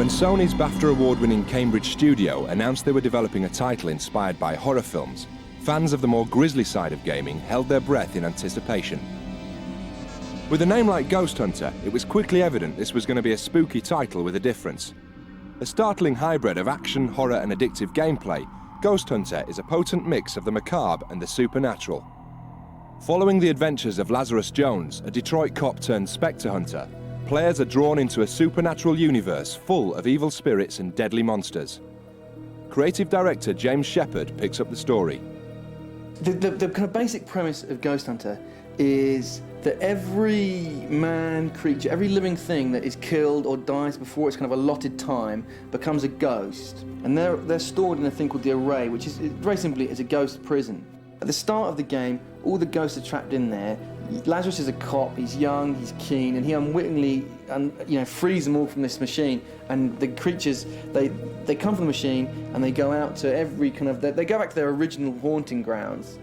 When Sony's BAFTA award-winning Cambridge studio announced they were developing a title inspired by horror films, fans of the more grisly side of gaming held their breath in anticipation. With a name like Ghosthunter, it was quickly evident this was going to be a spooky title with a difference. A startling hybrid of action, horror and addictive gameplay, Ghosthunter is a potent mix of the macabre and the supernatural. Following the adventures of Lazarus Jones, a Detroit cop turned Spectre hunter, players are drawn into a supernatural universe full of evil spirits and deadly monsters. Creative director James Shepherd picks up the story. The kind of basic premise of Ghosthunter is that every man, creature, every living thing that is killed or dies before its kind of allotted time becomes a ghost. And they're stored in a thing called the Array, which is very simply is a ghost prison. At the start of the game, all the ghosts are trapped in there. Lazarus is a cop, he's young, he's keen, and he unwittingly frees them all from this machine. And the creatures, they come from the machine and they go out to every kind of, they go back to their original haunting grounds.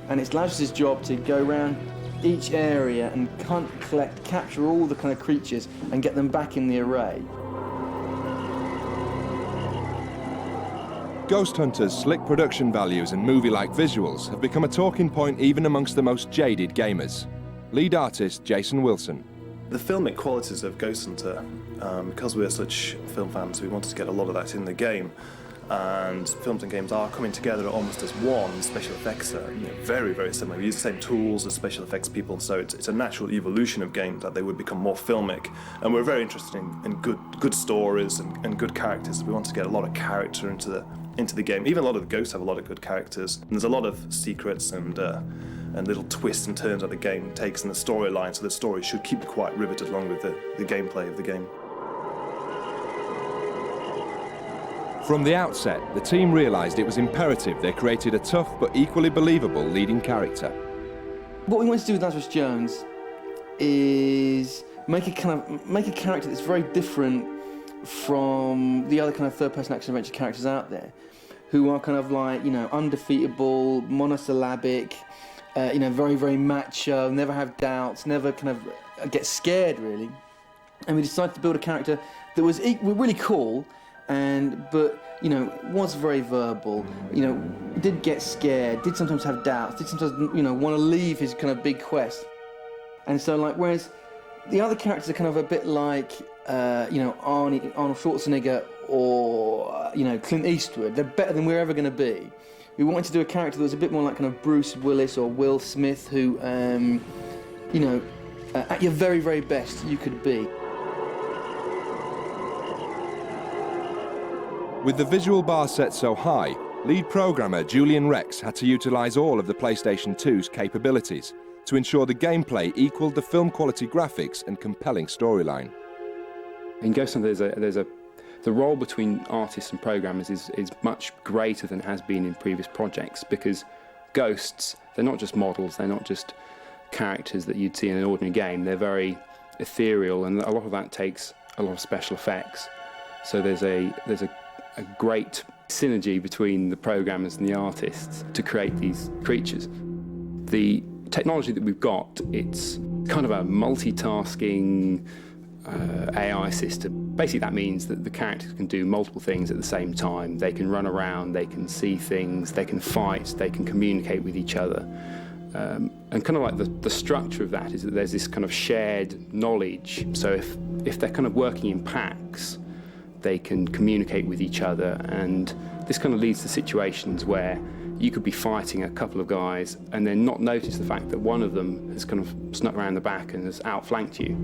And it's Lazarus's job to go around each area and hunt, collect, capture all the kind of creatures and get them back in the Array. Ghosthunter's slick production values and movie-like visuals have become a talking point even amongst the most jaded gamers. Lead artist Jason Wilson. The filmic qualities of Ghosthunter, because we're such film fans, we wanted to get a lot of that in the game. And films and games are coming together almost as one. Special effects are very, very similar. We use the same tools as special effects people, so it's a natural evolution of games that they would become more filmic. And we're very interested in good stories and good characters. We want to get a lot of character into the game. Even a lot of the ghosts have a lot of good characters. And there's a lot of secrets and little twists and turns that the game takes in the storyline, so the story should keep you quite riveted along with the gameplay of the game. From the outset, the team realised it was imperative they created a tough but equally believable leading character. What we wanted to do with Lazarus Jones is make a character that's very different from the other kind of third-person action-adventure characters out there, who are kind of like, undefeatable, monosyllabic, very, very macho, never have doubts, never kind of get scared, really. And we decided to build a character that was really cool, but was very verbal, did get scared, did sometimes have doubts, did sometimes, want to leave his kind of big quest. And so, whereas the other characters are kind of a bit like, Arnold Schwarzenegger or, Clint Eastwood, they're better than we're ever going to be. We wanted to do a character that was a bit more like kind of Bruce Willis or Will Smith, who, at your very, very best you could be. With the visual bar set so high, lead programmer Julian Rex had to utilise all of the PlayStation 2's capabilities to ensure the gameplay equalled the film-quality graphics and compelling storyline. In Ghosthunter, the role between artists and programmers is much greater than it has been in previous projects, because ghosts, they're not just models, they're not just characters that you'd see in an ordinary game, they're very ethereal, and a lot of that takes a lot of special effects. So there's a great synergy between the programmers and the artists to create these creatures. The technology that we've got, it's kind of a multitasking AI system. Basically that means that the characters can do multiple things at the same time. They can run around, they can see things, they can fight, they can communicate with each other. And kind of like the structure of that is that there's this kind of shared knowledge. So if they're kind of working in packs, they can communicate with each other, and this kind of leads to situations where you could be fighting a couple of guys and then not notice the fact that one of them has kind of snuck around the back and has outflanked you.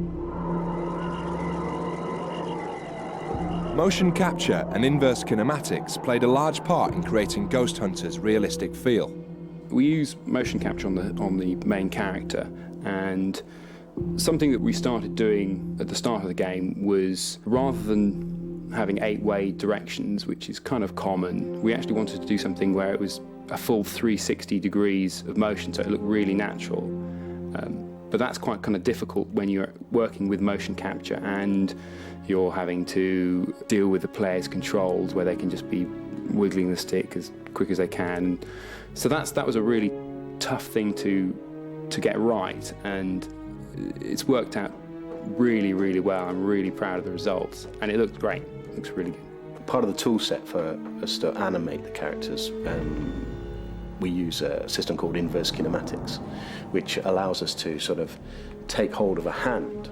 Motion capture and inverse kinematics played a large part in creating Ghosthunter's realistic feel. We use motion capture on the main character, and something that we started doing at the start of the game was, rather than having 8-way directions, which is kind of common, we actually wanted to do something where it was a full 360 degrees of motion, so it looked really natural. But that's quite kind of difficult when you're working with motion capture and you're having to deal with the player's controls, where they can just be wiggling the stick as quick as they can. So that was a really tough thing to get right, and it's worked out really, really well. I'm really proud of the results, and it looked great. Looks really good. Part of the tool set for us to animate the characters, we use a system called inverse kinematics, which allows us to sort of take hold of a hand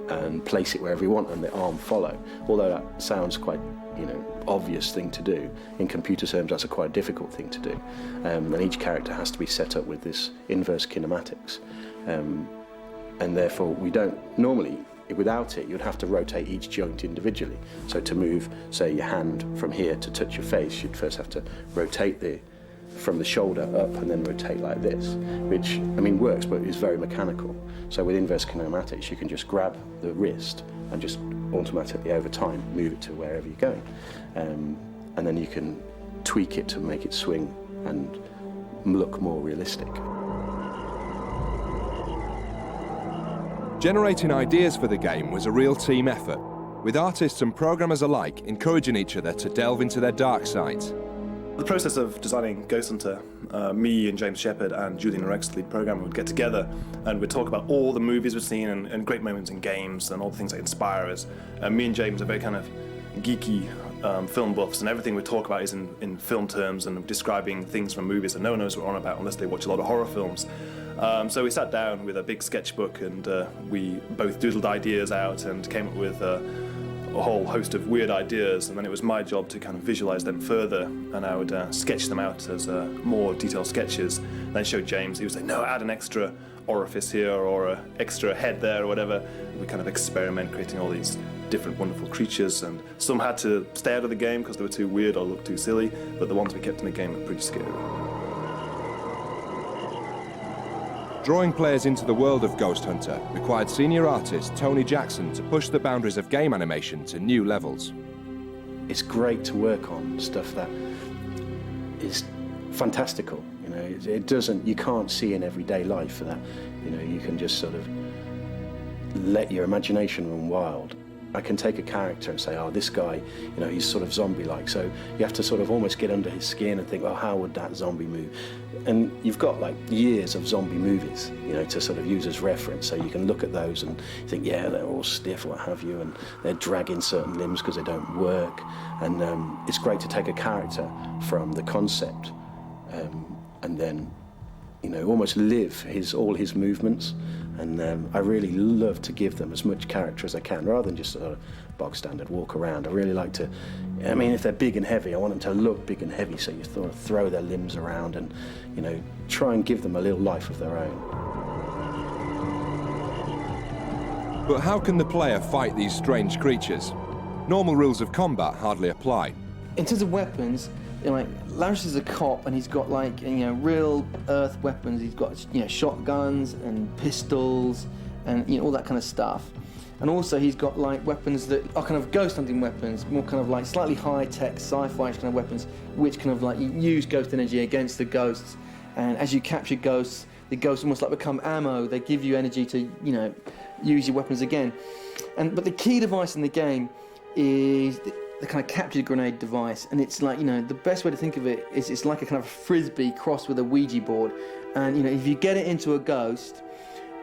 and place it wherever we want and the arm follow. Although that sounds quite, obvious thing to do, in computer terms that's quite a difficult thing to do. And each character has to be set up with this inverse kinematics. And therefore we don't, normally without it you'd have to rotate each joint individually. So to move, say, your hand from here to touch your face, you'd first have to rotate from the shoulder up and then rotate like this, which, works, but is very mechanical. So with inverse kinematics, you can just grab the wrist and just automatically, over time, move it to wherever you're going. And then you can tweak it to make it swing and look more realistic. Generating ideas for the game was a real team effort, with artists and programmers alike encouraging each other to delve into their dark sides. The process of designing Ghosthunter, me and James Shepherd and Julian Rex, the lead programmer, would get together and we'd talk about all the movies we've seen and great moments in games and all the things that inspire us. And me and James are very kind of geeky film buffs, and everything we talk about is in film terms and describing things from movies that no one knows what we're on about unless they watch a lot of horror films. So we sat down with a big sketchbook and we both doodled ideas out and came up with a whole host of weird ideas, and then it was my job to kind of visualize them further, and I would sketch them out as more detailed sketches, then show James. He would say, no, add an extra orifice here or an extra head there or whatever. We kind of experiment creating all these different wonderful creatures, and some had to stay out of the game because they were too weird or looked too silly, but the ones we kept in the game were pretty scary. Drawing players into the world of Ghosthunter required senior artist Tony Jackson to push the boundaries of game animation to new levels. It's great to work on stuff that is fantastical. It doesn't, you can't see in everyday life for that. You can just sort of let your imagination run wild. I can take a character and say, oh, this guy, he's sort of zombie-like, so you have to sort of almost get under his skin and think, well, how would that zombie move? And you've got like years of zombie movies, to sort of use as reference, so you can look at those and think, yeah, they're all stiff, what have you, and they're dragging certain limbs because they don't work. And it's great to take a character from the concept and then, almost live if his movements. And I really love to give them as much character as I can, rather than just sort of bog standard walk around. I really like to, if they're big and heavy, I want them to look big and heavy, so you sort of throw their limbs around and, try and give them a little life of their own. But how can the player fight these strange creatures? Normal rules of combat hardly apply. In terms of weapons, Lawrence is a cop and he's got real earth weapons. He's got shotguns and pistols and all that kind of stuff. And also he's got weapons that are kind of ghost hunting weapons, more kind of slightly high-tech sci-fi kind of weapons, which kind of you use ghost energy against the ghosts. And as you capture ghosts, the ghosts almost become ammo. They give you energy to use your weapons again. But the key device in the game is the kind of captured grenade device, and it's the best way to think of it is it's like a kind of frisbee crossed with a Ouija board, and if you get it into a ghost,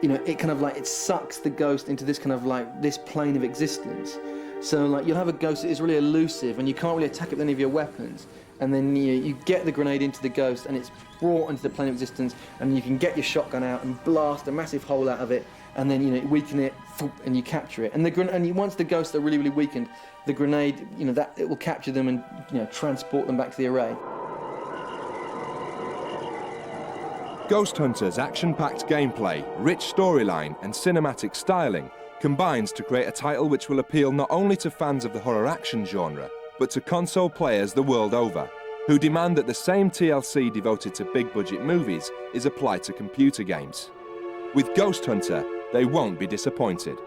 it kind of it sucks the ghost into this kind of this plane of existence. So you'll have a ghost that is really elusive and you can't really attack it with any of your weapons, and then you get the grenade into the ghost and it's brought into the plane of existence, and you can get your shotgun out and blast a massive hole out of it, and then weaken it and you capture it. And once the ghosts are really, really weakened, the grenade, that it will capture them and transport them back to the array. Ghosthunter's action-packed gameplay, rich storyline and cinematic styling combines to create a title which will appeal not only to fans of the horror action genre, but to console players the world over, who demand that the same TLC devoted to big-budget movies is applied to computer games. With Ghosthunter, they won't be disappointed.